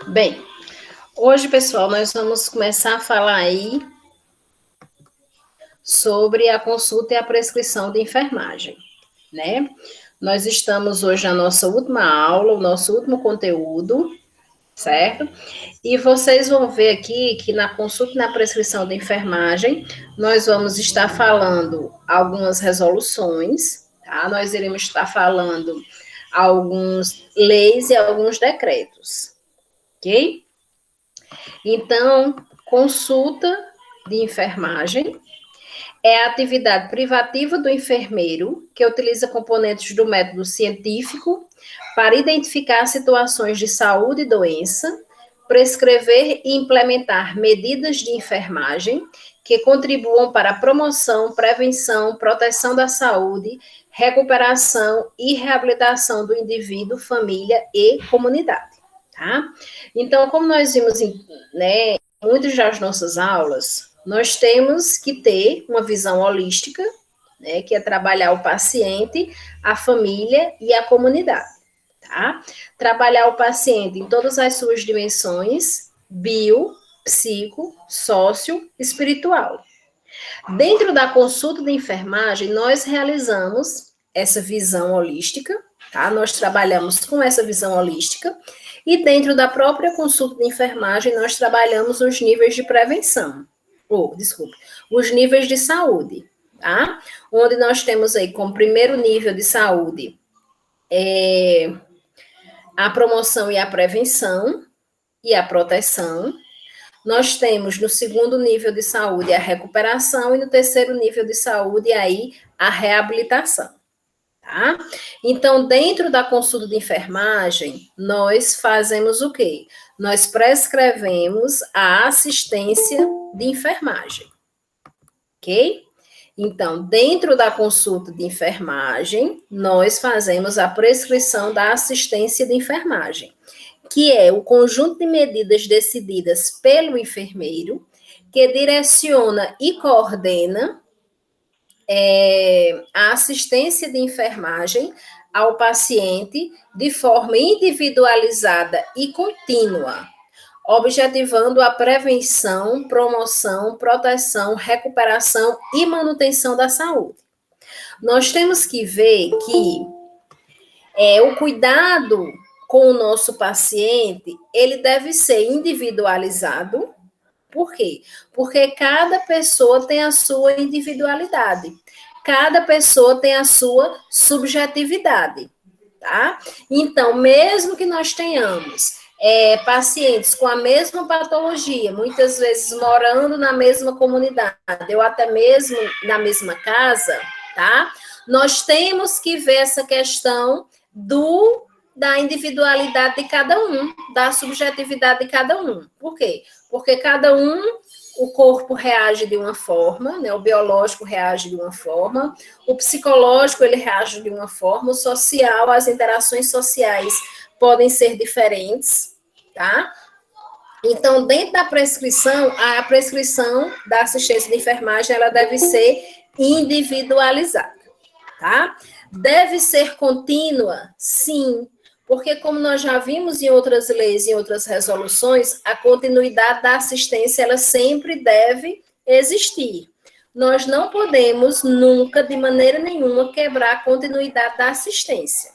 Bem, hoje, pessoal, nós vamos começar a falar aí sobre a consulta e a prescrição de enfermagem, né? Nós estamos hoje na nossa última aula, o nosso último conteúdo, certo? E vocês vão ver aqui que na consulta e na prescrição de enfermagem, nós vamos estar falando algumas resoluções, tá? Nós iremos estar falando alguns leis e alguns decretos, ok? Então, consulta de enfermagem é a atividade privativa do enfermeiro que utiliza componentes do método científico para identificar situações de saúde e doença, prescrever e implementar medidas de enfermagem que contribuam para a promoção, prevenção, proteção da saúde, recuperação e reabilitação do indivíduo, família e comunidade. Tá? Então, como nós vimos né, em muitas das nossas aulas, nós temos que ter uma visão holística, né, que é trabalhar o paciente, a família e a comunidade, tá? Trabalhar o paciente em todas as suas dimensões, bio, psico, sócio, espiritual. Dentro da consulta de enfermagem, nós realizamos essa visão holística, tá? Nós trabalhamos com essa visão holística e dentro da própria consulta de enfermagem, nós trabalhamos os níveis de prevenção, os níveis de saúde, tá? Onde nós temos aí como primeiro nível de saúde a promoção e a prevenção e a proteção. Nós temos no segundo nível de saúde a recuperação e no terceiro nível de saúde aí a reabilitação. Tá? Então, dentro da consulta de enfermagem, nós fazemos o quê? Nós prescrevemos a assistência de enfermagem, ok? Então, dentro da consulta de enfermagem, nós fazemos a prescrição da assistência de enfermagem, que é o conjunto de medidas decididas pelo enfermeiro, que direciona e coordena a assistência de enfermagem ao paciente de forma individualizada e contínua, objetivando a prevenção, promoção, proteção, recuperação e manutenção da saúde. Nós temos que ver que o cuidado com o nosso paciente, ele deve ser individualizado. Por quê? Porque cada pessoa tem a sua individualidade. Cada pessoa tem a sua subjetividade, tá? Então, mesmo que nós tenhamos pacientes com a mesma patologia, muitas vezes morando na mesma comunidade, ou até mesmo na mesma casa, tá? Nós temos que ver essa questão da individualidade de cada um, da subjetividade de cada um. Por quê? Porque cada um, o corpo reage de uma forma, né? O biológico reage de uma forma, o psicológico ele reage de uma forma, o social, as interações sociais podem ser diferentes, tá? Então, dentro da prescrição, a prescrição da assistência de enfermagem, ela deve ser individualizada, tá? Deve ser contínua? Sim, porque como nós já vimos em outras leis e em outras resoluções, a continuidade da assistência, ela sempre deve existir. Nós não podemos nunca, de maneira nenhuma, quebrar a continuidade da assistência,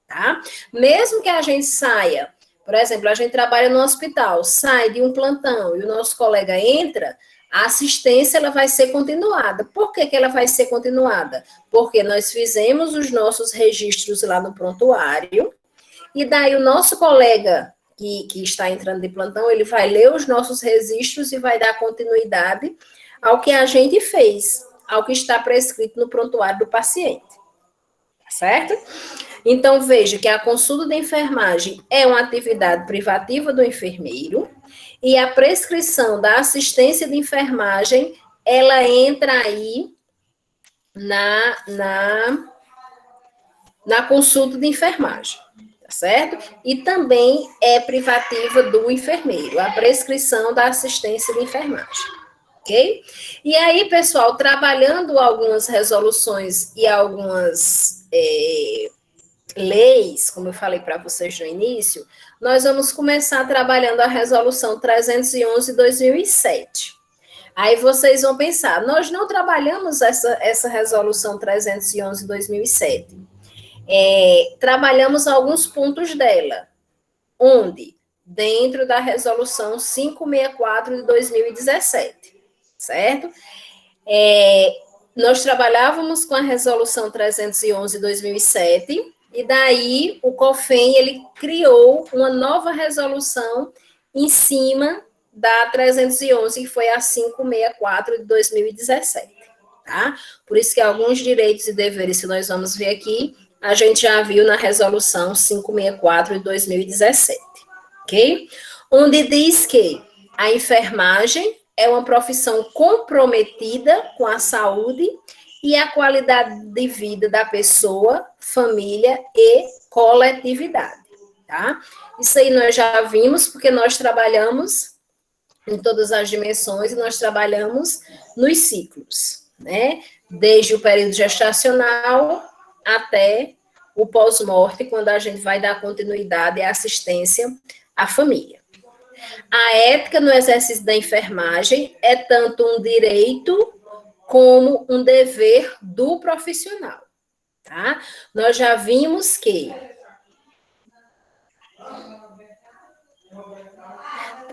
tá? Mesmo que a gente saia, por exemplo, a gente trabalha no hospital, sai de um plantão e o nosso colega entra, a assistência ela vai ser continuada. Por que ela vai ser continuada? Porque nós fizemos os nossos registros lá no prontuário, e daí o nosso colega que está entrando de plantão, ele vai ler os nossos registros e vai dar continuidade ao que a gente fez, ao que está prescrito no prontuário do paciente. Tá certo? Então, veja que a consulta de enfermagem é uma atividade privativa do enfermeiro e a prescrição da assistência de enfermagem, ela entra aí na consulta de enfermagem, tá certo? E também é privativa do enfermeiro, a prescrição da assistência de enfermagem, ok? E aí, pessoal, trabalhando algumas resoluções e algumas leis, como eu falei para vocês no início, nós vamos começar trabalhando a resolução 311 de 2007. Aí vocês vão pensar, nós não trabalhamos essa resolução 311 de 2007. Trabalhamos alguns pontos dela, onde? Dentro da resolução 564 de 2017, certo? Nós trabalhávamos com a resolução 311 de 2007, e daí o COFEN ele criou uma nova resolução em cima da 311, que foi a 564 de 2017, tá? Por isso que alguns direitos e deveres que nós vamos ver aqui, a gente já viu na resolução 564 de 2017, ok? Onde diz que a enfermagem é uma profissão comprometida com a saúde e a qualidade de vida da pessoa, família e coletividade, tá? Isso aí nós já vimos, porque nós trabalhamos em todas as dimensões e nós trabalhamos nos ciclos, né? Desde o período gestacional até o pós-morte, quando a gente vai dar continuidade e assistência à família. A ética no exercício da enfermagem é tanto um direito como um dever do profissional, tá? Nós já vimos que...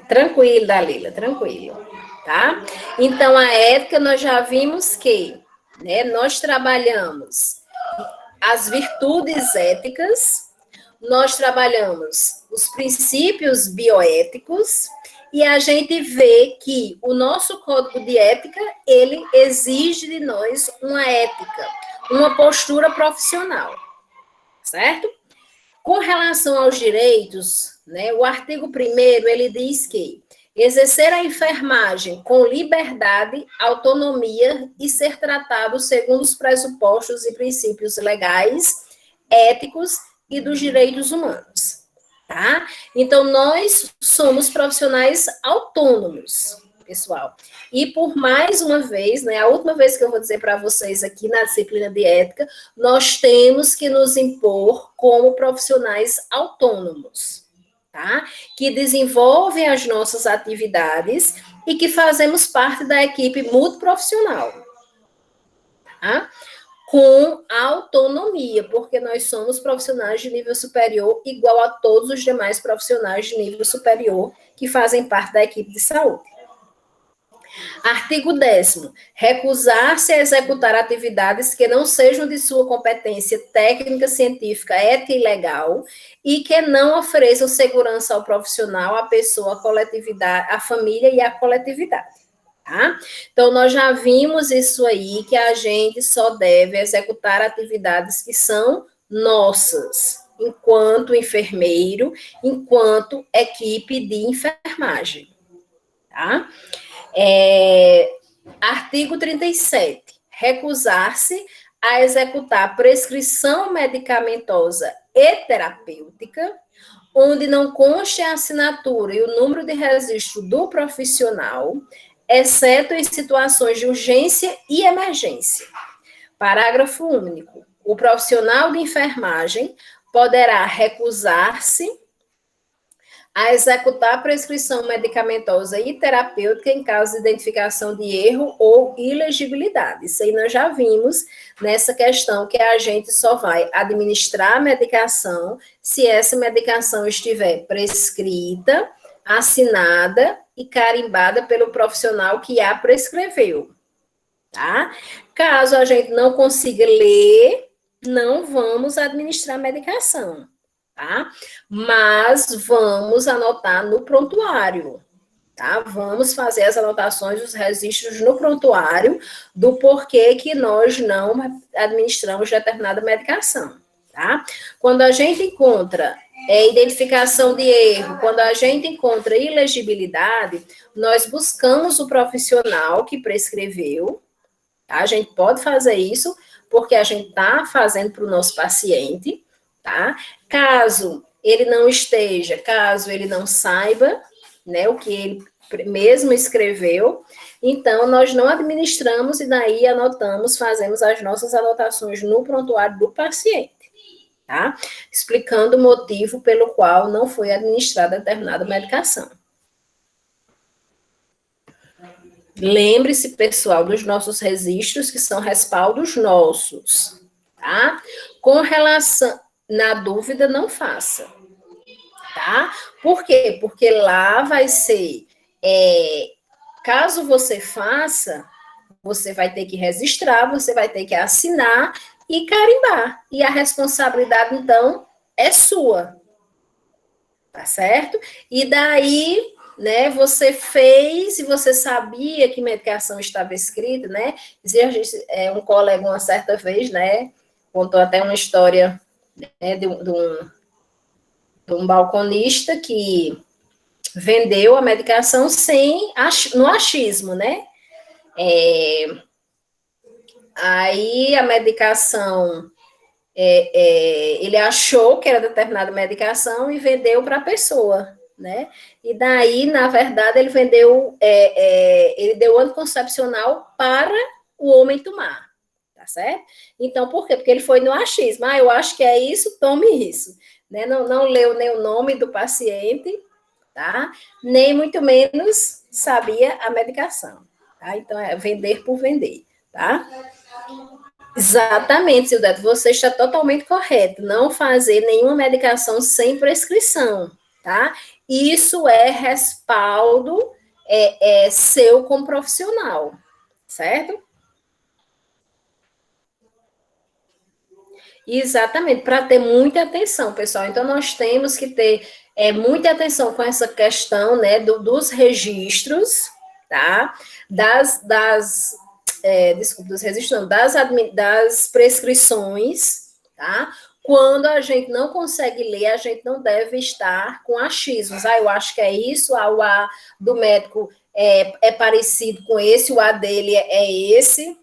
Tranquilo, Dalila, tranquilo, tá? Então, a ética, nós já vimos que, né, nós trabalhamos as virtudes éticas, nós trabalhamos os princípios bioéticos, e a gente vê que o nosso código de ética, ele exige de nós uma ética, uma postura profissional, certo? Com relação aos direitos, né, o artigo 1º, ele diz que exercer a enfermagem com liberdade, autonomia e ser tratado segundo os pressupostos e princípios legais, éticos e dos direitos humanos, tá? Então, nós somos profissionais autônomos, pessoal. E por mais uma vez, né, a última vez que eu vou dizer para vocês aqui na disciplina de ética, nós temos que nos impor como profissionais autônomos, tá? Que desenvolvem as nossas atividades e que fazemos parte da equipe multiprofissional, tá? Com autonomia, porque nós somos profissionais de nível superior igual a todos os demais profissionais de nível superior que fazem parte da equipe de saúde. Artigo 10º. Recusar-se a executar atividades que não sejam de sua competência técnica, científica, ética e legal e que não ofereçam segurança ao profissional, à pessoa, à coletividade, à família e à coletividade. Tá? Então, nós já vimos isso aí, que a gente só deve executar atividades que são nossas, enquanto enfermeiro, enquanto equipe de enfermagem. Tá? Artigo 37. Recusar-se a executar prescrição medicamentosa e terapêutica, onde não conste a assinatura e o número de registro do profissional, exceto em situações de urgência e emergência. Parágrafo único. O profissional de enfermagem poderá recusar-se a executar prescrição medicamentosa e terapêutica em caso de identificação de erro ou ilegibilidade. Isso aí nós já vimos nessa questão que a gente só vai administrar a medicação se essa medicação estiver prescrita, assinada e carimbada pelo profissional que a prescreveu, tá? Caso a gente não consiga ler, não vamos administrar a medicação, tá? Mas vamos anotar no prontuário, tá? Vamos fazer as anotações, os registros no prontuário do porquê que nós não administramos determinada medicação, tá? Quando a gente encontra identificação de erro, quando a gente encontra ilegibilidade, nós buscamos o profissional que prescreveu, tá? A gente pode fazer isso porque a gente está fazendo para o nosso paciente, tá? Caso ele não esteja, caso ele não saiba, né, o que ele mesmo escreveu, então nós não administramos e daí anotamos, fazemos as nossas anotações no prontuário do paciente, tá? Explicando o motivo pelo qual não foi administrada determinada medicação. Lembre-se, pessoal, dos nossos registros, que são respaldos nossos, tá? Com relação, na dúvida, não faça, tá? Por quê? Porque lá vai ser, caso você faça, você vai ter que registrar, você vai ter que assinar e carimbar. E a responsabilidade, então, é sua, tá certo? E daí, né, você fez e você sabia que medicação estava escrita, né? Um colega uma certa vez, né, contou até uma história, né, de um balconista que vendeu a medicação no achismo, né? Aí a medicação, ele achou que era determinada medicação e vendeu para a pessoa, né? E daí, na verdade, ele vendeu, ele deu anticoncepcional para o homem tomar, tá certo? Então, por quê? Porque ele foi no achismo. Eu acho que é isso, tome isso. Né? Não leu nem o nome do paciente, tá? Nem muito menos sabia a medicação, tá? Então, é vender por vender, tá? Exatamente, Sildeto, você está totalmente correto. Não fazer nenhuma medicação sem prescrição, tá? Isso é respaldo seu como profissional, certo? Exatamente, para ter muita atenção, pessoal. Então, nós temos que ter muita atenção com essa questão, né, dos registros, tá? Desculpa, dos registros, não, das prescrições, tá? Quando a gente não consegue ler, a gente não deve estar com achismos. Eu acho que é isso, o A do médico é parecido com esse, o A dele é esse,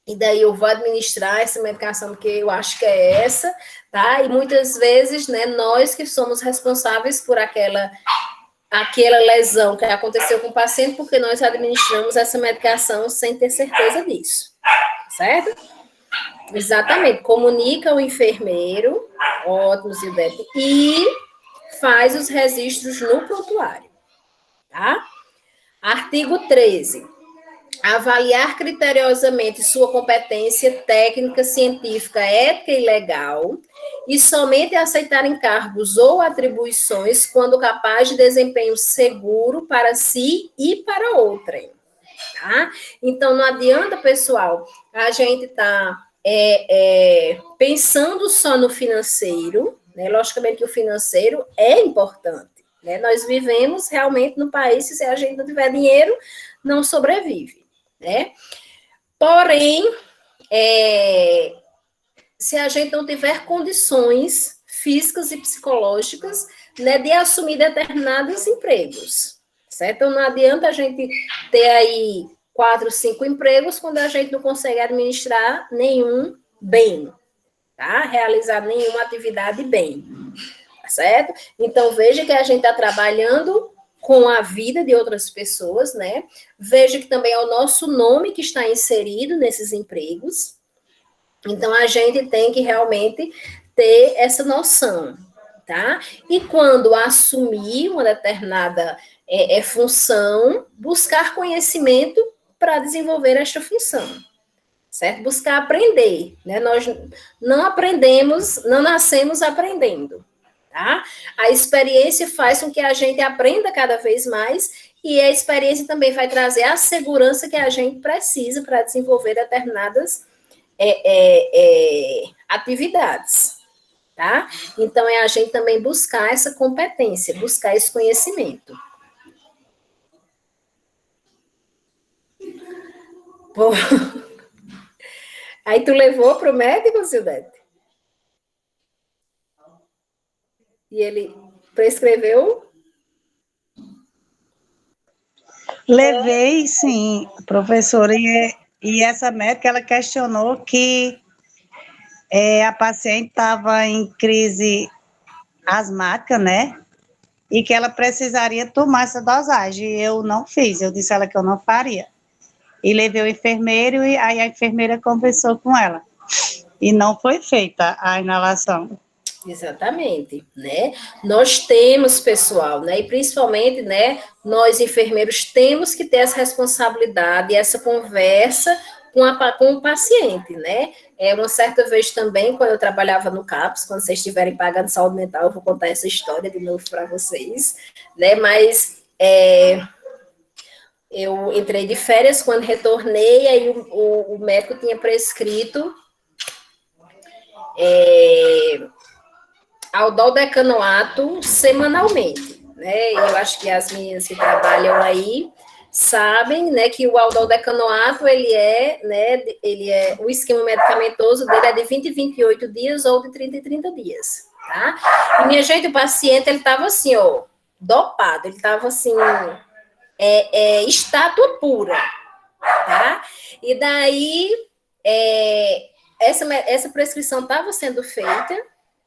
e daí eu vou administrar essa medicação porque eu acho que é essa, tá? E muitas vezes, né, nós que somos responsáveis por aquela lesão que aconteceu com o paciente, porque nós administramos essa medicação sem ter certeza disso, certo? Exatamente. Comunica ao enfermeiro, ótimo, Silvete, e faz os registros no prontuário, tá? Artigo 13. Avaliar criteriosamente sua competência técnica, científica, ética e legal, e somente aceitar encargos ou atribuições quando capaz de desempenho seguro para si e para outrem. Tá? Então, não adianta, pessoal, a gente tá pensando só no financeiro, né? Logicamente que o financeiro é importante, né? Nós vivemos realmente no país, se a gente não tiver dinheiro, não sobrevive. Né? Porém, se a gente não tiver condições físicas e psicológicas, né, de assumir determinados empregos, certo? Então, não adianta a gente ter aí 4, 5 empregos quando a gente não consegue administrar nenhum bem, tá? Realizar nenhuma atividade bem, certo? Então, veja que a gente está trabalhando com a vida de outras pessoas, né? Veja que também é o nosso nome que está inserido nesses empregos. Então, a gente tem que realmente ter essa noção, tá? E quando assumir uma determinada função, buscar conhecimento para desenvolver esta função, certo? Buscar aprender, né? Nós não aprendemos, não nascemos aprendendo, tá? A experiência faz com que a gente aprenda cada vez mais e a experiência também vai trazer a segurança que a gente precisa para desenvolver determinadas atividades, tá? Então, é a gente também buscar essa competência, buscar esse conhecimento. Pô. Aí tu levou para o médico, Sildete? E ele prescreveu? Levei, sim, professora, e essa médica, ela questionou que a paciente estava em crise asmática, né? E que ela precisaria tomar essa dosagem. Eu não fiz, eu disse a ela que eu não faria. E levei o enfermeiro, e aí a enfermeira conversou com ela. e não foi feita a inalação. Exatamente, né? Nós temos, pessoal, né? E principalmente, né? Nós, enfermeiros, temos que ter essa responsabilidade, essa conversa com o paciente, né? Uma certa vez também, quando eu trabalhava no CAPS, quando vocês estiverem pagando saúde mental, eu vou contar essa história de novo para vocês, né? Mas eu entrei de férias, quando retornei, aí o médico tinha prescrito aldol-decanoato semanalmente, né? Eu acho que as meninas que trabalham aí sabem, né, que o aldol-decanoato, o esquema medicamentoso dele é de 20 em 28 dias ou de 30 em 30 dias, tá? E, minha gente, o paciente, ele tava assim, ó, dopado, ele tava assim, estátua pura, tá? E daí, essa prescrição estava sendo feita,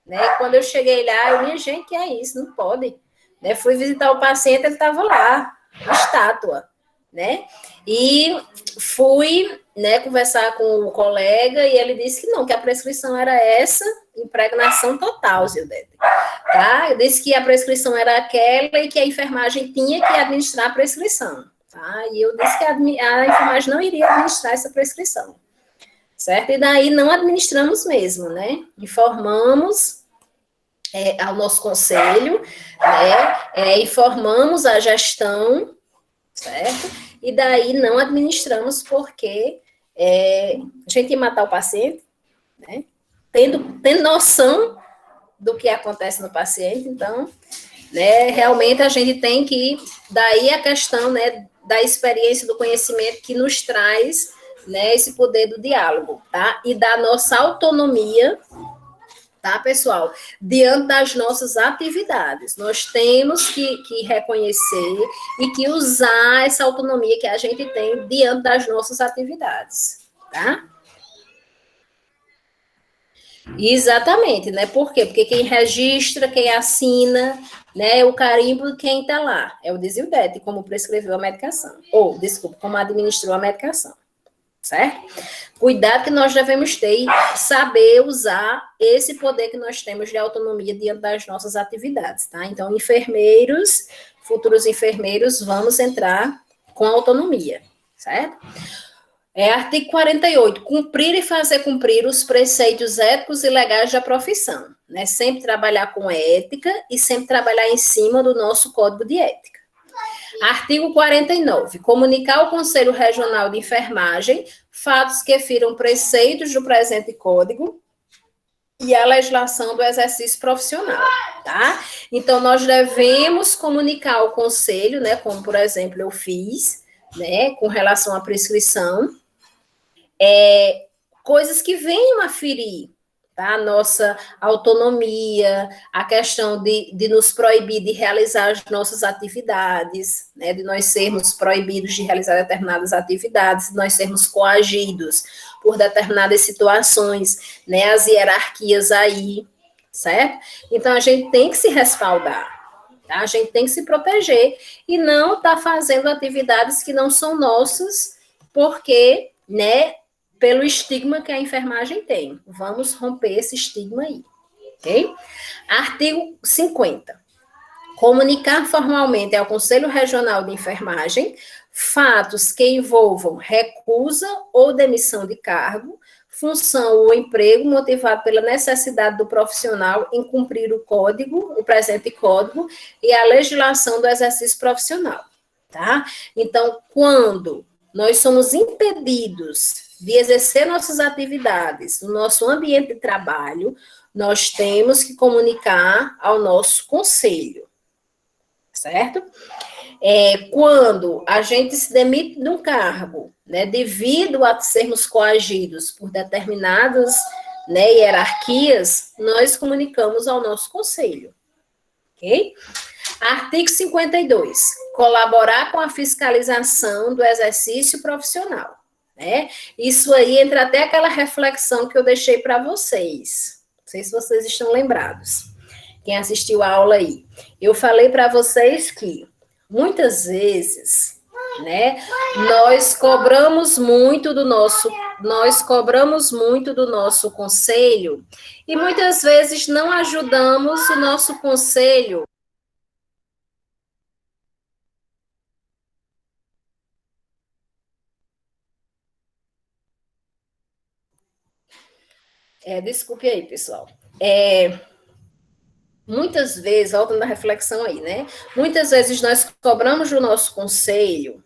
né? Quando eu cheguei lá, eu, minha gente, que é isso? Não pode. Né? Fui visitar o paciente, ele estava lá, estátua, né? E fui, né, conversar com o colega e ele disse que não, que a prescrição era essa, impregnação total, Zildete. Tá? Eu disse que a prescrição era aquela e que a enfermagem tinha que administrar a prescrição. Tá? E eu disse que a enfermagem não iria administrar essa prescrição. Certo? E daí não administramos mesmo, né? Informamos ao nosso conselho, né? Informamos a gestão, certo? E daí não administramos porque a gente ia matar o paciente, né? Tendo noção do que acontece no paciente, então, né, realmente a gente tem que, daí a questão, né, da experiência, do conhecimento que nos traz, né, esse poder do diálogo, tá? E da nossa autonomia, tá, pessoal? Diante das nossas atividades. Nós temos que reconhecer e que usar essa autonomia que a gente tem diante das nossas atividades, tá? Exatamente, né? Por quê? Porque quem registra, quem assina, né, é o carimbo de quem está lá. É o Desildete, como prescreveu a medicação. Ou, desculpa, como administrou a medicação. Certo? Cuidado que nós devemos ter e saber usar esse poder que nós temos de autonomia diante das nossas atividades, tá? Então, enfermeiros, futuros enfermeiros, vamos entrar com autonomia, certo? Artigo 48, cumprir e fazer cumprir os preceitos éticos e legais da profissão, né? Sempre trabalhar com ética e sempre trabalhar em cima do nosso código de ética. Artigo 49, comunicar ao Conselho Regional de Enfermagem fatos que firam preceitos do presente código e a legislação do exercício profissional, tá? Então, nós devemos comunicar ao Conselho, né, como, por exemplo, eu fiz, né, com relação à prescrição, coisas que venham a ferir, tá? A nossa autonomia, a questão de nos proibir de realizar as nossas atividades, né? De nós sermos proibidos de realizar determinadas atividades, de nós sermos coagidos por determinadas situações, né? As hierarquias aí, certo? Então, a gente tem que se respaldar, tá? A gente tem que se proteger e não estar fazendo atividades que não são nossas, porque, né, pelo estigma que a enfermagem tem. Vamos romper esse estigma aí, ok? Artigo 50. Comunicar formalmente ao Conselho Regional de Enfermagem fatos que envolvam recusa ou demissão de cargo, função ou emprego motivado pela necessidade do profissional em cumprir o código, o presente código, e a legislação do exercício profissional, tá? Então, quando nós somos impedidos de exercer nossas atividades no nosso ambiente de trabalho, nós temos que comunicar ao nosso conselho, certo? Quando a gente se demite de um cargo, né, devido a sermos coagidos por determinadas, né, hierarquias, nós comunicamos ao nosso conselho, ok? Artigo 52. Colaborar com a fiscalização do exercício profissional. Né? Isso aí entra até aquela reflexão que eu deixei para vocês. Não sei se vocês estão lembrados. Quem assistiu a aula aí. Eu falei para vocês que, muitas vezes, né? Nós cobramos muito do nosso conselho e muitas vezes não ajudamos o nosso conselho. Desculpe aí, pessoal. Muitas vezes, voltando à reflexão aí, né? Muitas vezes nós cobramos do nosso conselho,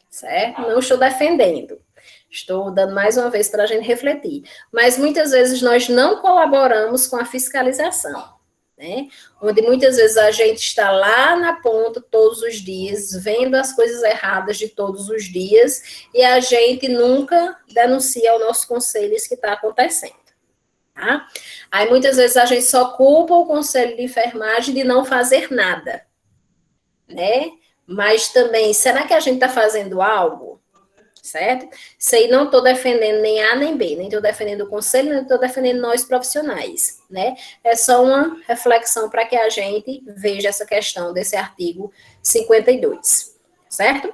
certo? Não estou defendendo. Estou dando mais uma vez para a gente refletir. Mas muitas vezes nós não colaboramos com a fiscalização, né? Onde muitas vezes a gente está lá na ponta todos os dias, vendo as coisas erradas de todos os dias, e a gente nunca denuncia ao nosso conselho isso que está acontecendo. Tá? Aí muitas vezes a gente só culpa o conselho de enfermagem de não fazer nada, né? Mas também, será que a gente está fazendo algo? Certo? Isso aí não estou defendendo nem A nem B, nem estou defendendo o conselho, nem estou defendendo nós profissionais, né? É só uma reflexão para que a gente veja essa questão desse artigo 52, certo?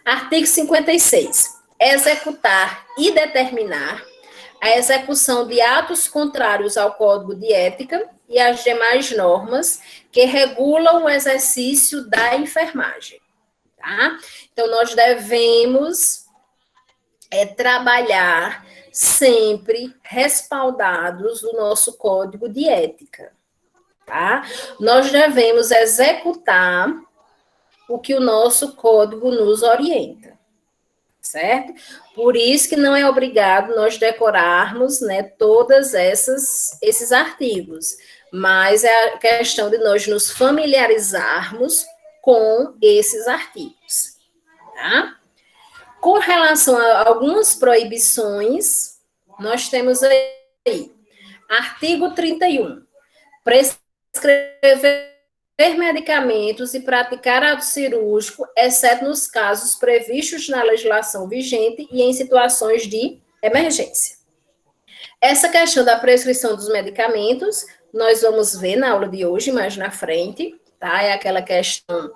Artigo 56. Executar e determinar a execução de atos contrários ao Código de Ética e às demais normas que regulam o exercício da enfermagem, tá? Então, nós devemos trabalhar sempre respaldados no nosso Código de Ética, tá? Nós devemos executar o que o nosso código nos orienta, certo? Por isso que não é obrigado nós decorarmos, né, todas esses artigos, mas é a questão de nós nos familiarizarmos com esses artigos, tá? Com relação a algumas proibições, nós temos aí, artigo 31, prescrever medicamentos e praticar ato cirúrgico, exceto nos casos previstos na legislação vigente e em situações de emergência. Essa questão da prescrição dos medicamentos, nós vamos ver na aula de hoje, mais na frente, tá? É aquela questão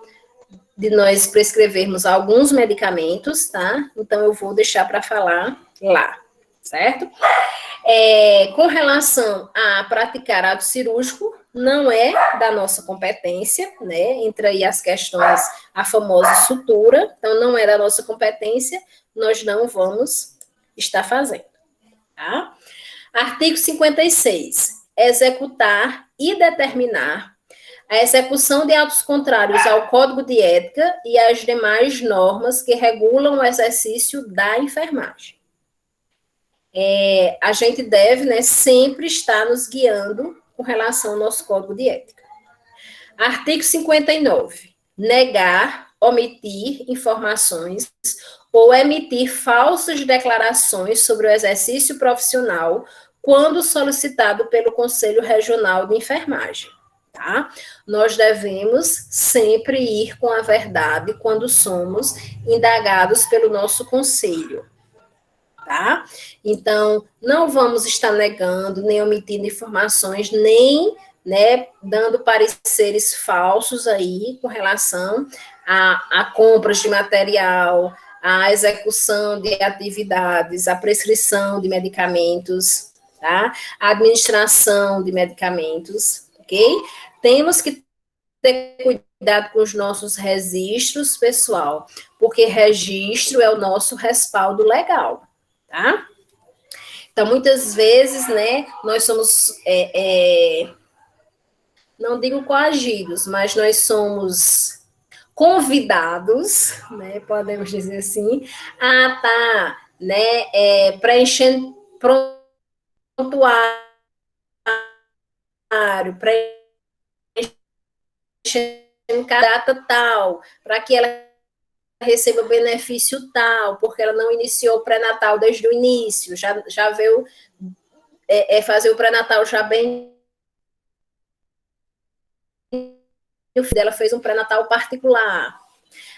de nós prescrevermos alguns medicamentos, tá? Então, eu vou deixar para falar lá, certo? Com relação a praticar ato cirúrgico, não é da nossa competência, né? Entra aí as questões, a famosa sutura, então não é da nossa competência, nós não vamos estar fazendo, tá? Artigo 56. Executar e determinar a execução de atos contrários ao Código de Ética e às demais normas que regulam o exercício da enfermagem. A gente deve, né, sempre estar nos guiando com relação ao nosso Código de Ética. Artigo 59. Negar, omitir informações ou emitir falsas declarações sobre o exercício profissional quando solicitado pelo Conselho Regional de Enfermagem. Tá? Nós devemos sempre ir com a verdade quando somos indagados pelo nosso conselho, tá? Então, não vamos estar negando, nem omitindo informações, nem, né, dando pareceres falsos aí com relação a compras de material, a execução de atividades, a prescrição de medicamentos, tá? A administração de medicamentos, ok? Temos que ter cuidado com os nossos registros, pessoal, porque registro é o nosso respaldo legal, tá? Então, muitas vezes, né, nós somos, não digo coagidos, mas nós somos convidados, né, podemos dizer assim, a estar, né, preenchendo prontuário, preenchendo data tal, para que ela receba benefício tal, porque ela não iniciou o pré-natal desde o início, já veio fazer o pré-natal já bem. O filho dela fez um pré-natal particular.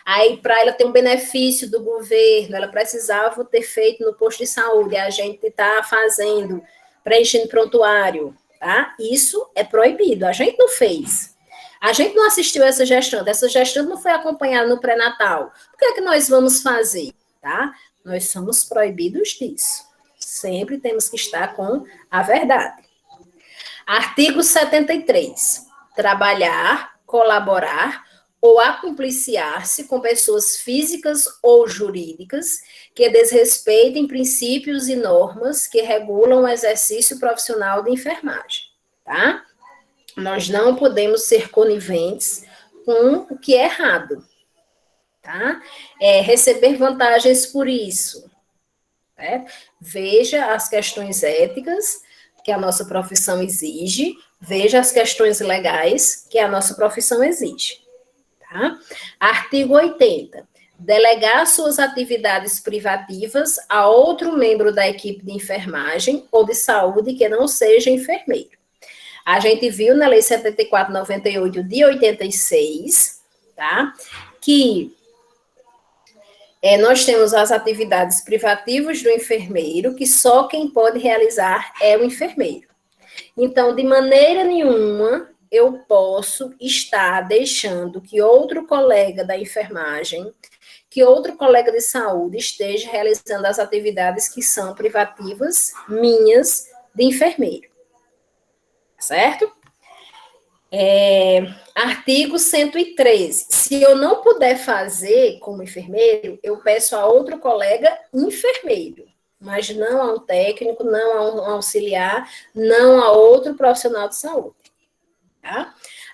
Aí, para ela ter um benefício do governo, ela precisava ter feito no posto de saúde, a gente está fazendo, preenchendo prontuário, tá? Isso é proibido, a gente não fez. A gente não assistiu essa gestante não foi acompanhada no pré-natal. O que é que nós vamos fazer, tá? Nós somos proibidos disso. Sempre temos que estar com a verdade. Artigo 73. Trabalhar, colaborar ou acumpliciar-se com pessoas físicas ou jurídicas que desrespeitem princípios e normas que regulam o exercício profissional de enfermagem, tá? Nós não podemos ser coniventes com o que é errado, tá? Receber vantagens por isso, né? Veja as questões éticas que a nossa profissão exige, veja as questões legais que a nossa profissão exige. Tá? Artigo 80. Delegar suas atividades privativas a outro membro da equipe de enfermagem ou de saúde que não seja enfermeiro. A gente viu na Lei 74/98 de 86, tá? Que nós temos as atividades privativas do enfermeiro, que só quem pode realizar é o enfermeiro. Então, de maneira nenhuma, eu posso estar deixando que outro colega da enfermagem, que outro colega de saúde esteja realizando as atividades que são privativas minhas de enfermeiro. Certo? Artigo 113. Se eu não puder fazer como enfermeiro, eu peço a outro colega enfermeiro, mas não a um técnico, não a um auxiliar, não a outro profissional de saúde. Tá?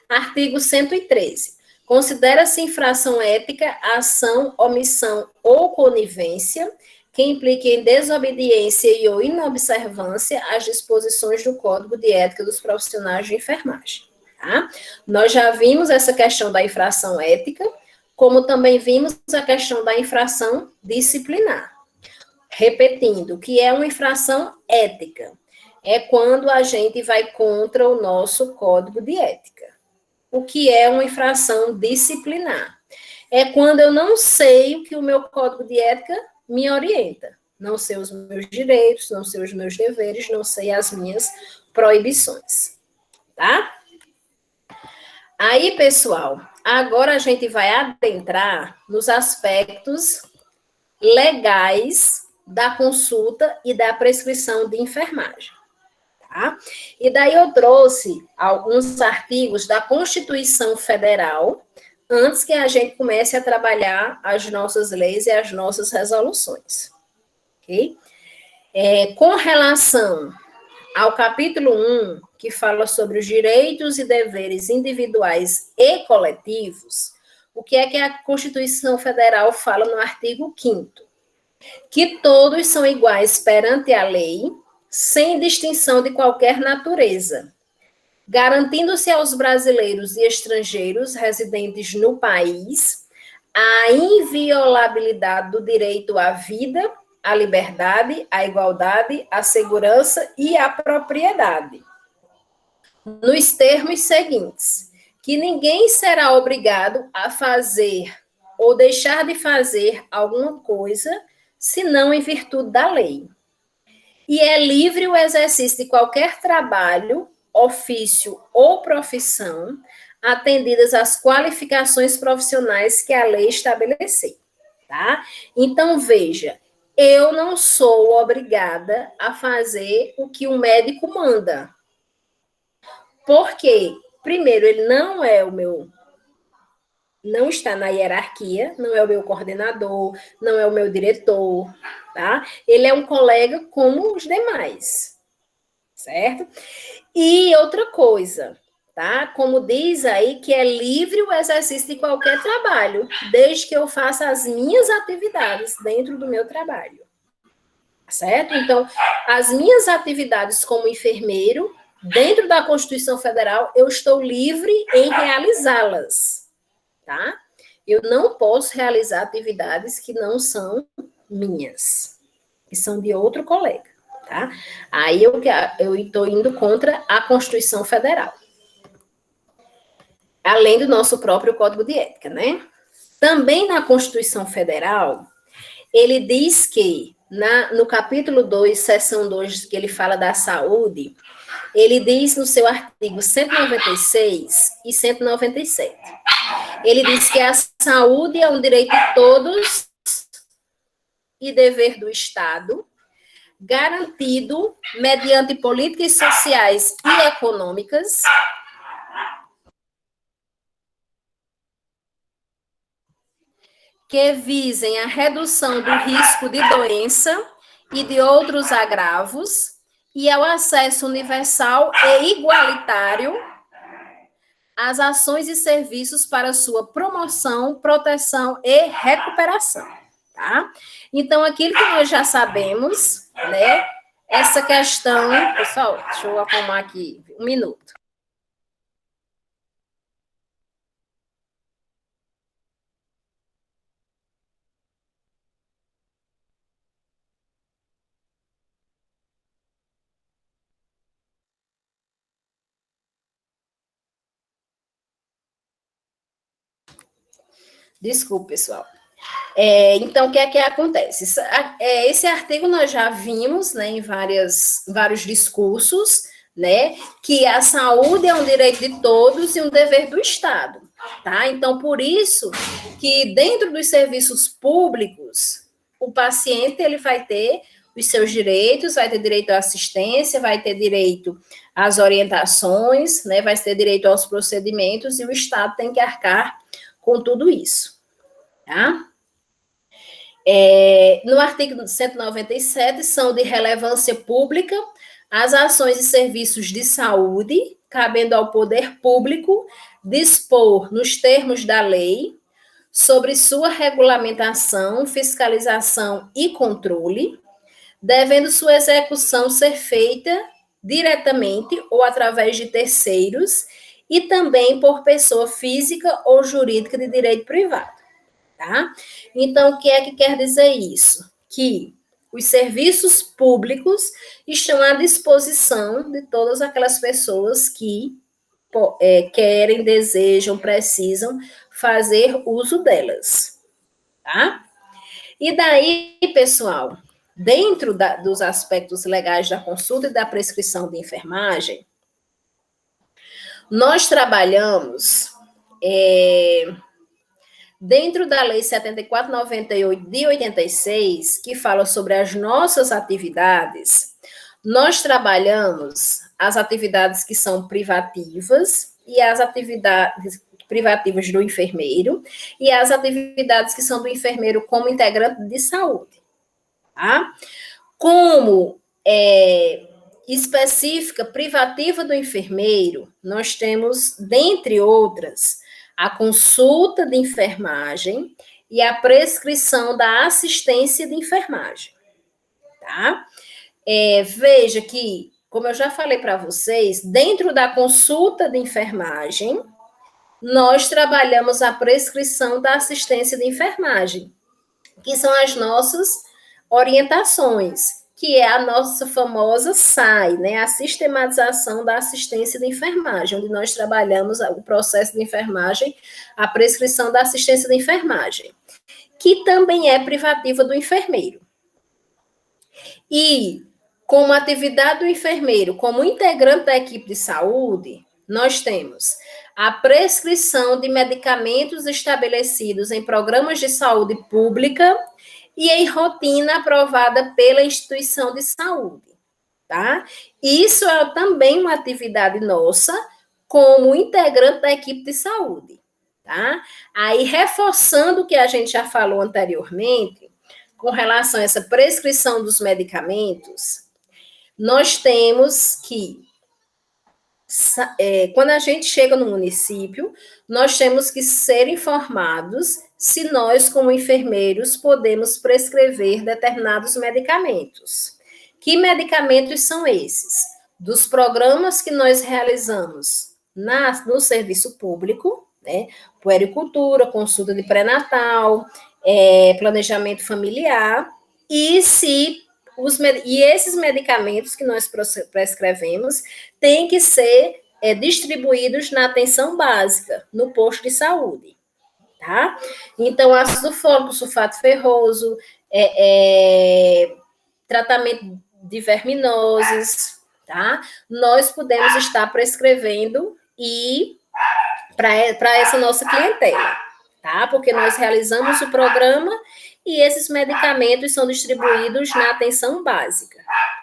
Artigo 113. Considera-se infração ética a ação, omissão ou conivência que implique em desobediência e ou inobservância às disposições do Código de Ética dos Profissionais de Enfermagem. Tá? Nós já vimos essa questão da infração ética, como também vimos a questão da infração disciplinar. Repetindo, o que é uma infração ética? É quando a gente vai contra o nosso código de ética. O que é uma infração disciplinar? É quando eu não sei o que o meu código de ética me orienta. Não sei os meus direitos, não sei os meus deveres, não sei as minhas proibições. Tá? Aí, pessoal, agora a gente vai adentrar nos aspectos legais da consulta e da prescrição de enfermagem. Tá? E daí eu trouxe alguns artigos da Constituição Federal, antes que a gente comece a trabalhar as nossas leis e as nossas resoluções. Ok? Com relação ao capítulo 1, que fala sobre os direitos e deveres individuais e coletivos, o que é que a Constituição Federal fala no artigo 5º? Que todos são iguais perante a lei, sem distinção de qualquer natureza, garantindo-se aos brasileiros e estrangeiros residentes no país a inviolabilidade do direito à vida, à liberdade, à igualdade, à segurança e à propriedade. Nos termos seguintes, que ninguém será obrigado a fazer ou deixar de fazer alguma coisa, senão em virtude da lei. E é livre o exercício de qualquer trabalho, ofício ou profissão, atendidas as qualificações profissionais que a lei estabelecer, tá? Então, veja, eu não sou obrigada a fazer o que o médico manda. Por quê? Primeiro, ele não é o meu... não está na hierarquia, não é o meu coordenador, não é o meu diretor, tá? Ele é um colega como os demais, certo? E outra coisa, tá? Como diz aí, que é livre o exercício de qualquer trabalho, desde que eu faça as minhas atividades dentro do meu trabalho, certo? Então, as minhas atividades como enfermeiro, dentro da Constituição Federal, eu estou livre em realizá-las, tá? Eu não posso realizar atividades que não são minhas, que são de outro colega, tá? Aí eu estou indo contra a Constituição Federal. Além do nosso próprio Código de Ética, né? Também na Constituição Federal, ele diz que, no capítulo 2, seção 2, que ele fala da saúde, Ele diz no seu artigo 196 e 197. Ele diz que a saúde é um direito de todos e dever do Estado, garantido mediante políticas sociais e econômicas que visem a redução do risco de doença e de outros agravos e ao acesso universal e igualitário às ações e serviços para sua promoção, proteção e recuperação, tá? Então, aquilo que nós já sabemos, né? Essa questão, pessoal, deixa eu arrumar aqui, um minuto. Desculpe, pessoal. Então, o que é que acontece? Esse artigo nós já vimos, né, em vários discursos, né, que a saúde é um direito de todos e um dever do Estado, tá? Então, por isso que dentro dos serviços públicos, o paciente ele vai ter os seus direitos, vai ter direito à assistência, vai ter direito às orientações, né, vai ter direito aos procedimentos e o Estado tem que arcar com tudo isso, tá? No artigo 197, são de relevância pública as ações e serviços de saúde, cabendo ao poder público dispor, nos termos da lei, sobre sua regulamentação, fiscalização e controle, devendo sua execução ser feita diretamente ou através de terceiros e também por pessoa física ou jurídica de direito privado. Tá? Então, o que é que quer dizer isso? Que os serviços públicos estão à disposição de todas aquelas pessoas que querem, desejam, precisam fazer uso delas. Tá? E daí, pessoal, dentro dos aspectos legais da consulta e da prescrição de enfermagem, nós trabalhamos dentro da Lei 7498 de 86, que fala sobre as nossas atividades, nós trabalhamos as atividades que são privativas e as atividades privativas do enfermeiro e as atividades que são do enfermeiro como integrante de saúde. Tá? Como específica privativa do enfermeiro, nós temos, dentre outras, a consulta de enfermagem e a prescrição da assistência de enfermagem, tá? Veja que, como eu já falei para vocês, dentro da consulta de enfermagem, nós trabalhamos a prescrição da assistência de enfermagem, que são as nossas orientações, que é a nossa famosa SAI, né, a sistematização da assistência de enfermagem, onde nós trabalhamos o processo de enfermagem, a prescrição da assistência de enfermagem, que também é privativa do enfermeiro. E, como atividade do enfermeiro, como integrante da equipe de saúde, nós temos a prescrição de medicamentos estabelecidos em programas de saúde pública e em rotina aprovada pela instituição de saúde, tá? Isso é também uma atividade nossa como integrante da equipe de saúde, tá? Aí, reforçando o que a gente já falou anteriormente, com relação a essa prescrição dos medicamentos, nós temos que, quando a gente chega no município, nós temos que ser informados se nós, como enfermeiros, podemos prescrever determinados medicamentos. Que medicamentos são esses? Dos programas que nós realizamos no serviço público, né? Puericultura, consulta de pré-natal, planejamento familiar, e esses medicamentos que nós prescrevemos têm que ser distribuídos na atenção básica, no posto de saúde, tá? Então, ácido fólico, sulfato ferroso, tratamento de verminoses, tá? Nós podemos estar prescrevendo e para essa nossa clientela, tá? Porque nós realizamos o programa e esses medicamentos são distribuídos na atenção básica,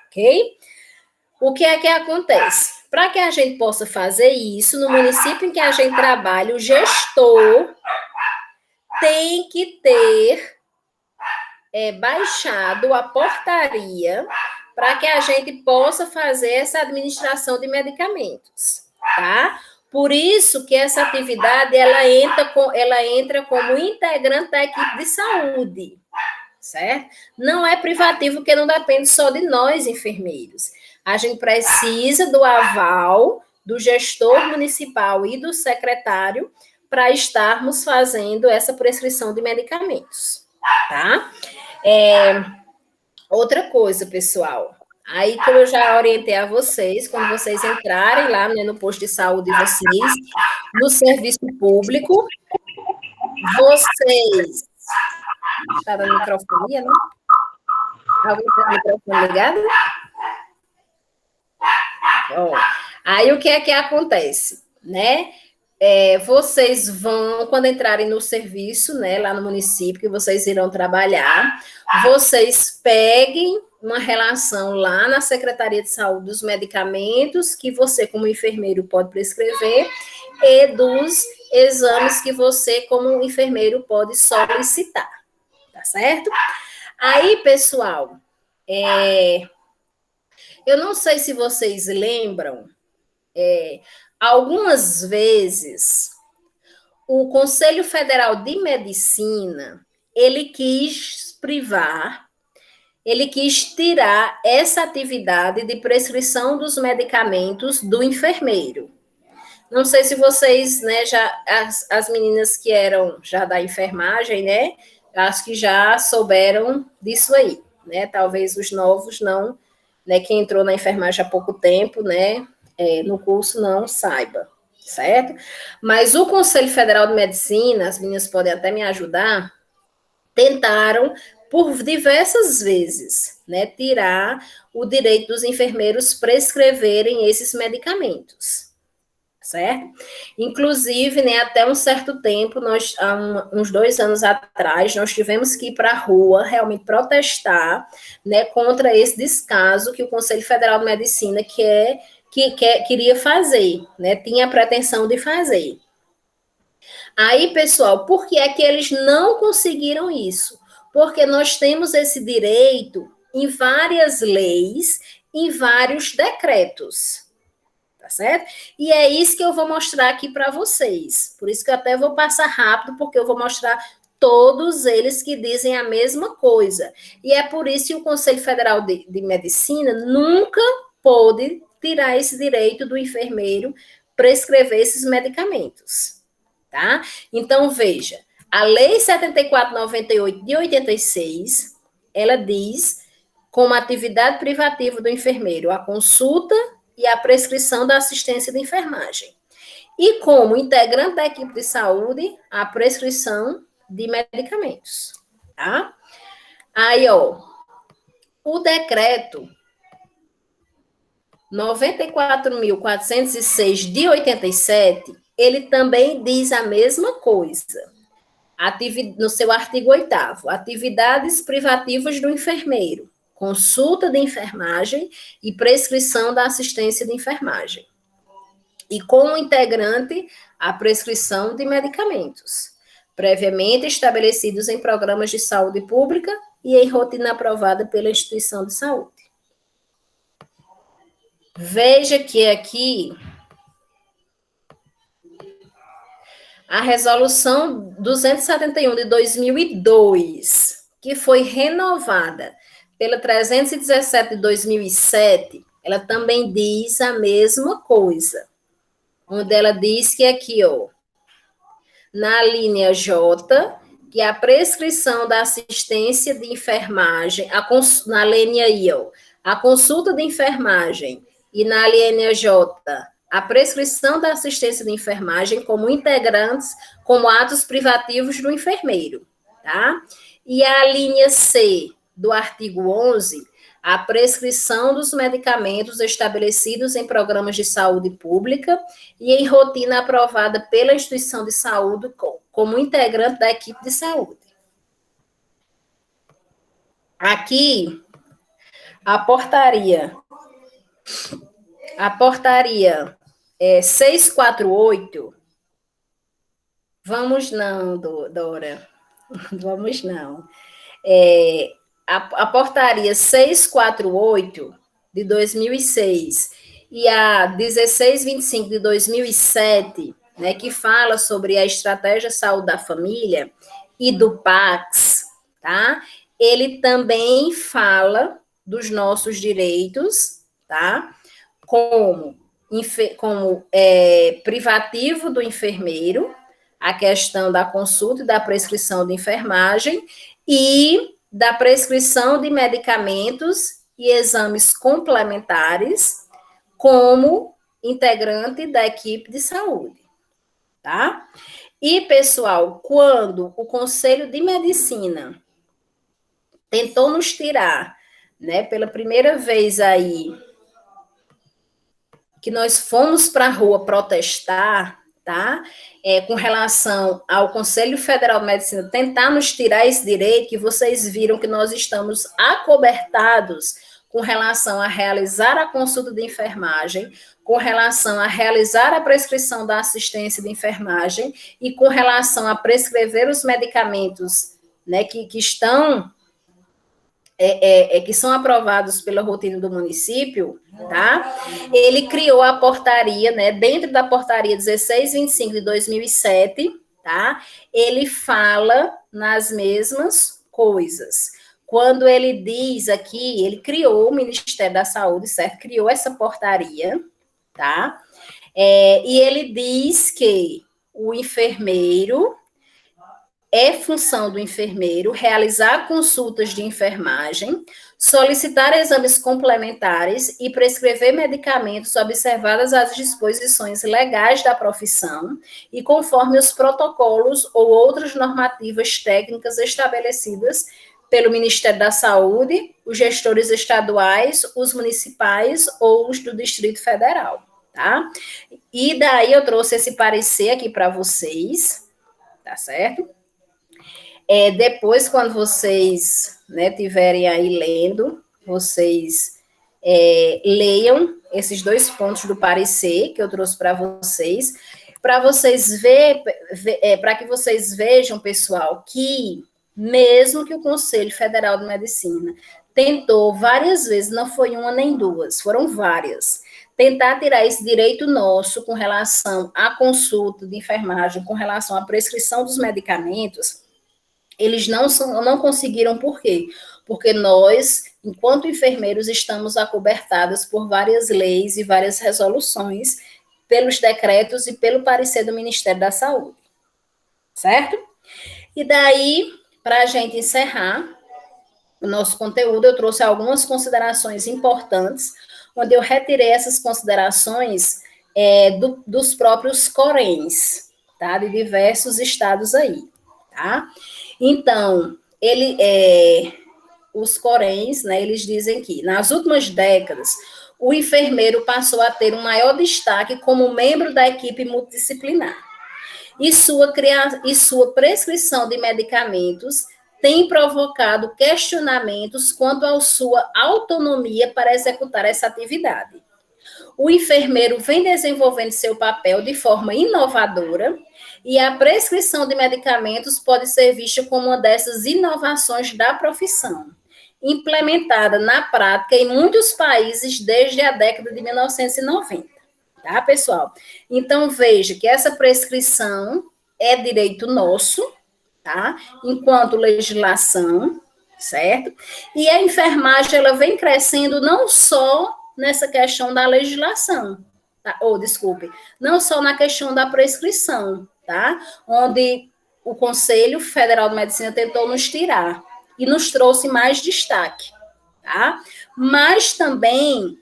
ok? O que é que acontece? Para que a gente possa fazer isso, no município em que a gente trabalha, o gestor tem que ter baixado a portaria para que a gente possa fazer essa administração de medicamentos, tá? Por isso que essa atividade ela entra como integrante da equipe de saúde, certo? Não é privativo, porque não depende só de nós, enfermeiros. A gente precisa do aval do gestor municipal e do secretário para estarmos fazendo essa prescrição de medicamentos, tá? Outra coisa, pessoal. Aí, como eu já orientei a vocês, quando vocês entrarem lá, né, no posto de saúde de vocês, no serviço público, vocês... Está dando microfonia, né? Alguém tem o microfone ligado? Ó, aí, o que é que acontece, né? Vocês vão, quando entrarem no serviço, né, lá no município, que vocês irão trabalhar, vocês peguem uma relação lá na Secretaria de Saúde dos medicamentos que você, como enfermeiro, pode prescrever e dos exames que você, como enfermeiro, pode solicitar, tá certo? Aí, pessoal, eu não sei se vocês lembram, algumas vezes, o Conselho Federal de Medicina, ele quis tirar essa atividade de prescrição dos medicamentos do enfermeiro. Não sei se vocês, né, as meninas que eram já da enfermagem, né, acho que já souberam disso aí, né, talvez os novos não, né, quem entrou na enfermagem há pouco tempo, né, no curso não saiba, certo? Mas o Conselho Federal de Medicina, as meninas podem até me ajudar, tentaram por diversas vezes, né, tirar o direito dos enfermeiros prescreverem esses medicamentos, certo? Inclusive, né, até um certo tempo, há uns 2 anos atrás, nós tivemos que ir para a rua realmente protestar, né, contra esse descaso que o Conselho Federal de Medicina queria fazer, né, tinha a pretensão de fazer. Aí, pessoal, por que é que eles não conseguiram isso? Porque nós temos esse direito em várias leis, em vários decretos, tá certo? E é isso que eu vou mostrar aqui para vocês. Por isso que eu até vou passar rápido, porque eu vou mostrar todos eles que dizem a mesma coisa. E é por isso que o Conselho Federal de Medicina nunca pôde tirar esse direito do enfermeiro prescrever esses medicamentos, tá? Então, veja, a Lei 7498 de 86, ela diz como atividade privativa do enfermeiro a consulta e a prescrição da assistência de enfermagem. E como integrante da equipe de saúde, a prescrição de medicamentos, tá? Aí, ó, o decreto 94.406 de 87, ele também diz a mesma coisa. No seu artigo 8º, atividades privativas do enfermeiro, consulta de enfermagem e prescrição da assistência de enfermagem. E como integrante, a prescrição de medicamentos, previamente estabelecidos em programas de saúde pública e em rotina aprovada pela instituição de saúde. Veja que aqui a resolução 271 de 2002, que foi renovada pela 317 de 2007, ela também diz a mesma coisa. Onde ela diz que aqui, ó, na linha J, que a prescrição da assistência de enfermagem, na linha I, ó, a consulta de enfermagem, e na linha J, a prescrição da assistência de enfermagem como integrantes, como atos privativos do enfermeiro, tá? E a linha C do artigo 11, a prescrição dos medicamentos estabelecidos em programas de saúde pública e em rotina aprovada pela instituição de saúde como integrante da equipe de saúde. Aqui, a portaria 648, vamos não, Dora, vamos não. A portaria 648 de 2006 e a 1625 de 2007, né, que fala sobre a estratégia saúde da família e do PACS, tá? Ele também fala dos nossos direitos, tá? Como privativo do enfermeiro, a questão da consulta e da prescrição de enfermagem e da prescrição de medicamentos e exames complementares como integrante da equipe de saúde, tá? E, pessoal, quando o Conselho de Medicina tentou nos tirar, né, pela primeira vez aí, que nós fomos para a rua protestar, tá? Com relação ao Conselho Federal de Medicina tentar nos tirar esse direito, que vocês viram que nós estamos acobertados com relação a realizar a consulta de enfermagem, com relação a realizar a prescrição da assistência de enfermagem e com relação a prescrever os medicamentos, né, que estão que são aprovados pela rotina do município, tá? Ele criou a portaria, né? Dentro da portaria 1625 de 2007, tá? Ele fala nas mesmas coisas. Quando ele diz aqui, ele criou o Ministério da Saúde, certo? Criou essa portaria, tá? E ele diz que o enfermeiro é função do enfermeiro realizar consultas de enfermagem, solicitar exames complementares e prescrever medicamentos observadas as disposições legais da profissão e conforme os protocolos ou outras normativas técnicas estabelecidas pelo Ministério da Saúde, os gestores estaduais, os municipais ou os do Distrito Federal, tá? E daí eu trouxe esse parecer aqui para vocês, tá certo? Depois, quando vocês, né, tiverem aí lendo, vocês leiam esses 2 pontos do parecer que eu trouxe para vocês para que vocês vejam, pessoal, que mesmo que o Conselho Federal de Medicina tentou várias vezes, não foi uma nem duas, foram várias, tentar tirar esse direito nosso com relação à consulta de enfermagem, com relação à prescrição dos medicamentos, eles não conseguiram. Por quê? Porque nós, enquanto enfermeiros, estamos acobertados por várias leis e várias resoluções, pelos decretos e pelo parecer do Ministério da Saúde. Certo? E daí, para a gente encerrar o nosso conteúdo, eu trouxe algumas considerações importantes, onde eu retirei essas considerações dos próprios CORENs, tá? De diversos estados aí, tá? Então, os CORENs, né, eles dizem que, nas últimas décadas, o enfermeiro passou a ter um maior destaque como membro da equipe multidisciplinar. E sua prescrição de medicamentos tem provocado questionamentos quanto à sua autonomia para executar essa atividade. O enfermeiro vem desenvolvendo seu papel de forma inovadora e a prescrição de medicamentos pode ser vista como uma dessas inovações da profissão, implementada na prática em muitos países desde a década de 1990. Tá, pessoal? Então, veja que essa prescrição é direito nosso, tá? Enquanto legislação, certo? E a enfermagem, ela vem crescendo não só nessa questão da legislação, tá? Não só na questão da prescrição, tá? Onde o Conselho Federal de Medicina tentou nos tirar e nos trouxe mais destaque, tá? Mas também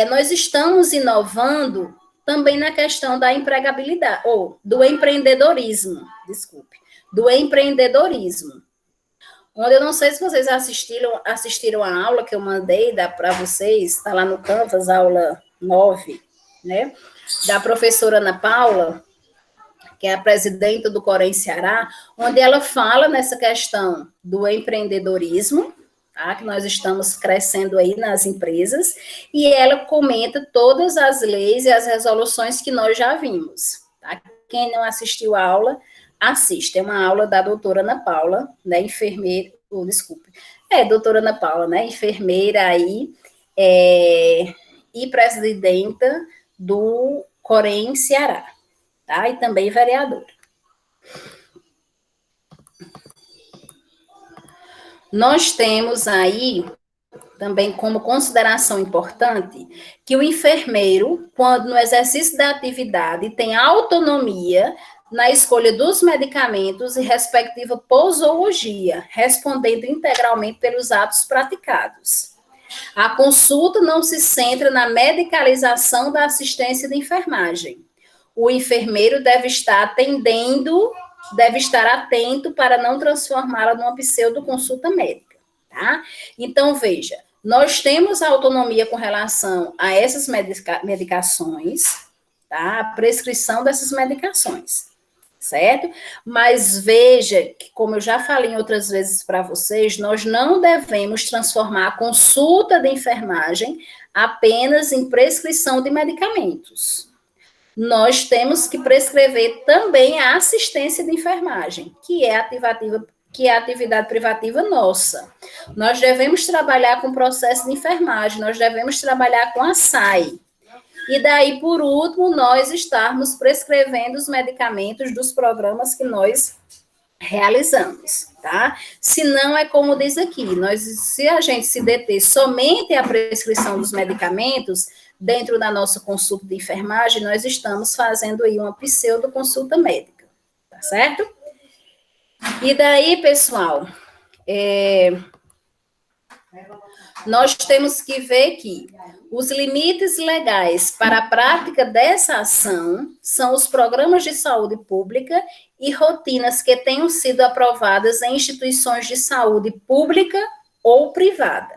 nós estamos inovando também na questão da empregabilidade, ou do empreendedorismo, do empreendedorismo. onde eu não sei se vocês assistiram a aula que eu mandei para vocês, está lá no Canvas, aula 9, né? Da professora Ana Paula, que é a presidenta do Corém Ceará, onde ela fala nessa questão do empreendedorismo, tá? Que nós estamos crescendo aí nas empresas, e ela comenta todas as leis e as resoluções que nós já vimos. Tá? Quem não assistiu a aula, assista. É uma aula da doutora Ana Paula, né, enfermeira, desculpe, doutora Ana Paula, né, enfermeira aí, e presidenta do Corém Ceará, tá? E também vereadora. Nós temos aí, também como consideração importante, que o enfermeiro, quando no exercício da atividade, tem autonomia na escolha dos medicamentos e respectiva posologia, respondendo integralmente pelos atos praticados. A consulta não se centra na medicalização da assistência de enfermagem. O enfermeiro deve estar atento para não transformá-la numa pseudoconsulta médica, tá? Então, veja, nós temos autonomia com relação a essas medicações, tá? A prescrição dessas medicações, certo? Mas veja que, como eu já falei em outras vezes para vocês, nós não devemos transformar a consulta de enfermagem apenas em prescrição de medicamentos. Nós temos que prescrever também a assistência de enfermagem, que é a atividade privativa nossa. Nós devemos trabalhar com o processo de enfermagem, nós devemos trabalhar com a SAI. E daí, por último, nós estarmos prescrevendo os medicamentos dos programas que nós realizamos, tá? Se não, é como diz aqui, se a gente se deter somente à prescrição dos medicamentos, dentro da nossa consulta de enfermagem, nós estamos fazendo aí uma pseudoconsulta médica, tá certo? E daí, pessoal, nós temos que ver que os limites legais para a prática dessa ação são os programas de saúde pública e rotinas que tenham sido aprovadas em instituições de saúde pública ou privada.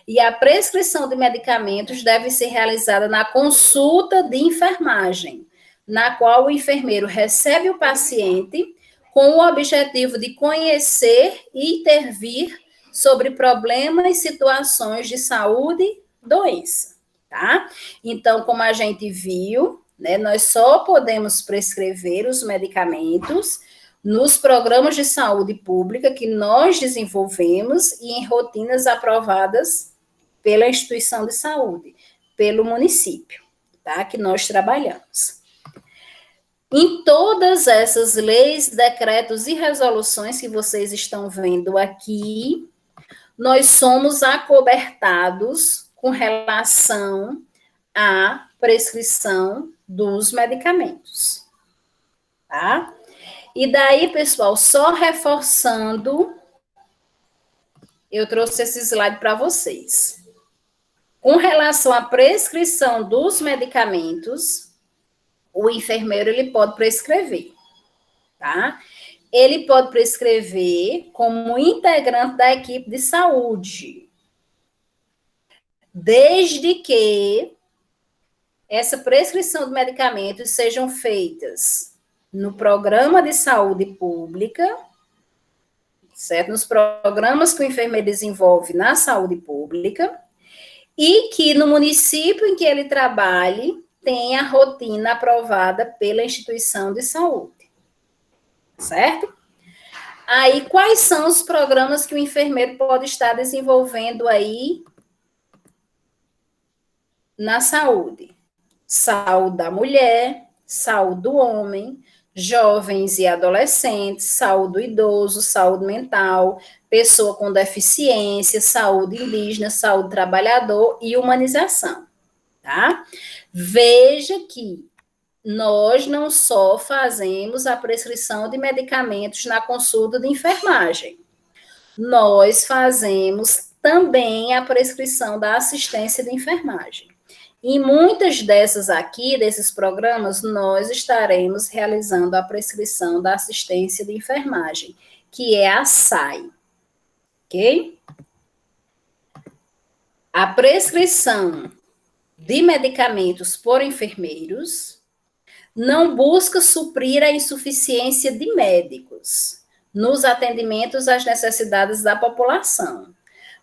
E a prescrição de medicamentos deve ser realizada na consulta de enfermagem, na qual o enfermeiro recebe o paciente com o objetivo de conhecer e intervir sobre problemas e situações de saúde e doença, tá? Então, como a gente viu, né, nós só podemos prescrever os medicamentos nos programas de saúde pública que nós desenvolvemos e em rotinas aprovadas pela instituição de saúde, pelo município, tá? Que nós trabalhamos. Em todas essas leis, decretos e resoluções que vocês estão vendo aqui, nós somos acobertados com relação à prescrição dos medicamentos, tá? E daí, pessoal, só reforçando, eu trouxe esse slide para vocês. Com relação à prescrição dos medicamentos, o enfermeiro ele pode prescrever, tá? Ele pode prescrever como integrante da equipe de saúde, desde que essa prescrição de medicamentos sejam feitas no programa de saúde pública, certo? Nos programas que o enfermeiro desenvolve na saúde pública, e que no município em que ele trabalhe tenha a rotina aprovada pela instituição de saúde, certo? Aí, quais são os programas que o enfermeiro pode estar desenvolvendo aí na saúde? Saúde da mulher, saúde do homem, jovens e adolescentes, saúde do idoso, saúde mental, pessoa com deficiência, saúde indígena, saúde do trabalhador e humanização, tá? Veja que nós não só fazemos a prescrição de medicamentos na consulta de enfermagem, nós fazemos também a prescrição da assistência de enfermagem. Em muitas dessas aqui, desses programas, nós estaremos realizando a prescrição da assistência de enfermagem, que é a SAI, ok? A prescrição de medicamentos por enfermeiros não busca suprir a insuficiência de médicos nos atendimentos às necessidades da população,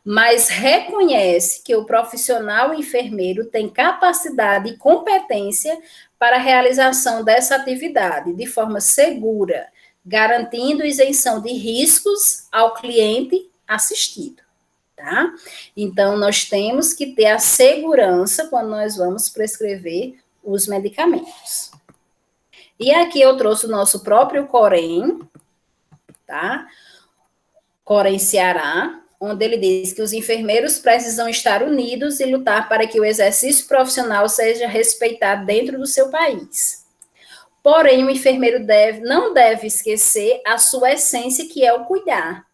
mas reconhece que o profissional enfermeiro tem capacidade e competência para a realização dessa atividade de forma segura, garantindo isenção de riscos ao cliente assistido, tá? Então, nós temos que ter a segurança quando nós vamos prescrever os medicamentos. E aqui eu trouxe o nosso próprio Corém, tá? Corém Ceará, onde ele diz que os enfermeiros precisam estar unidos e lutar para que o exercício profissional seja respeitado dentro do seu país. Porém, o enfermeiro não deve esquecer a sua essência, que é o cuidar.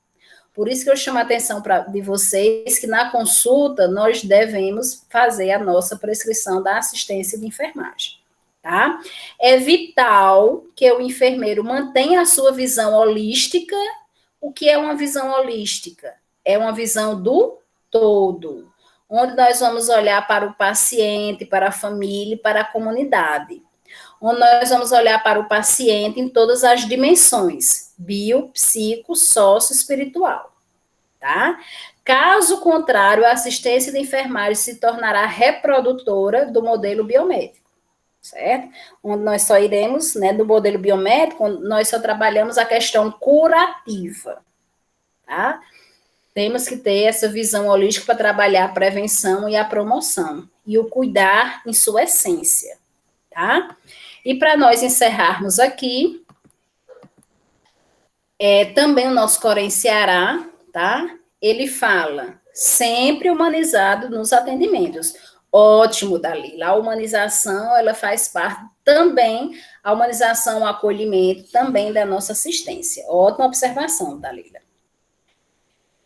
Por isso que eu chamo a atenção de vocês que na consulta nós devemos fazer a nossa prescrição da assistência de enfermagem, tá? É vital que o enfermeiro mantenha a sua visão holística. O que é uma visão holística? É uma visão do todo, onde nós vamos olhar para o paciente, para a família e para a comunidade, onde nós vamos olhar para o paciente em todas as dimensões, bio, psico, sócio, espiritual, tá? Caso contrário, a assistência de enfermagem se tornará reprodutora do modelo biomédico, certo? Onde nós só iremos, né, do modelo biomédico, nós só trabalhamos a questão curativa, tá? Temos que ter essa visão holística para trabalhar a prevenção e a promoção, e o cuidar em sua essência, tá? E para nós encerrarmos aqui, também o nosso Corém Ceará, tá? Ele fala, sempre humanizado nos atendimentos. Ótimo, Dalila. A humanização, ela faz parte também, a humanização, o acolhimento também da nossa assistência. Ótima observação, Dalila.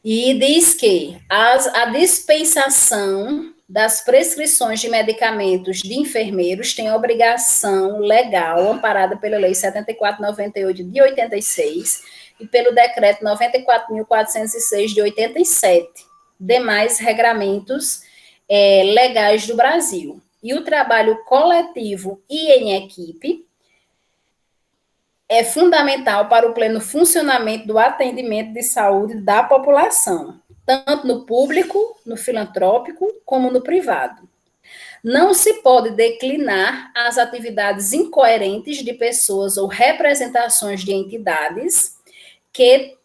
E diz que a dispensação das prescrições de medicamentos de enfermeiros tem obrigação legal amparada pela Lei 7498 de 86 e pelo Decreto 94.406 de 87, demais regramentos legais do Brasil. E o trabalho coletivo e em equipe é fundamental para o pleno funcionamento do atendimento de saúde da população, tanto no público, no filantrópico, como no privado. Não se pode declinar as atividades incoerentes de pessoas ou representações de entidades que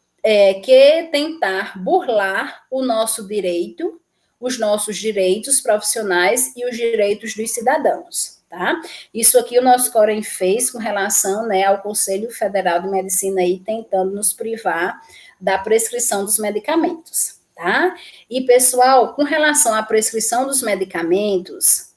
tentar burlar o nosso direito, os nossos direitos profissionais e os direitos dos cidadãos. Tá? Isso aqui o nosso Corém fez com relação, né, ao Conselho Federal de Medicina aí, tentando nos privar da prescrição dos medicamentos, tá? E, pessoal, com relação à prescrição dos medicamentos,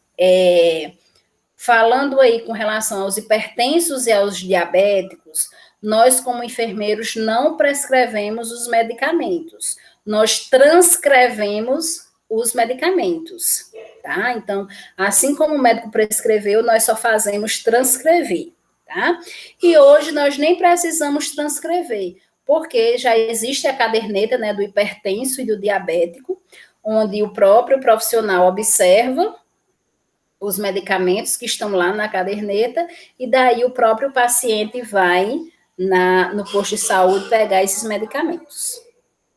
falando aí com relação aos hipertensos e aos diabéticos, nós, como enfermeiros, não prescrevemos os medicamentos, nós transcrevemos os medicamentos, tá? Então, assim como o médico prescreveu, nós só fazemos transcrever, tá? E hoje nós nem precisamos transcrever, porque já existe a caderneta, né, do hipertenso e do diabético, onde o próprio profissional observa os medicamentos que estão lá na caderneta, e daí o próprio paciente vai no posto de saúde pegar esses medicamentos,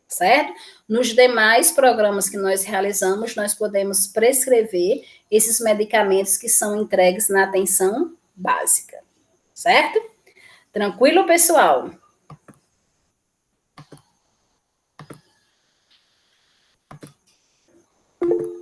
certo? Nos demais programas que nós realizamos, nós podemos prescrever esses medicamentos que são entregues na atenção básica, certo? Tranquilo, pessoal?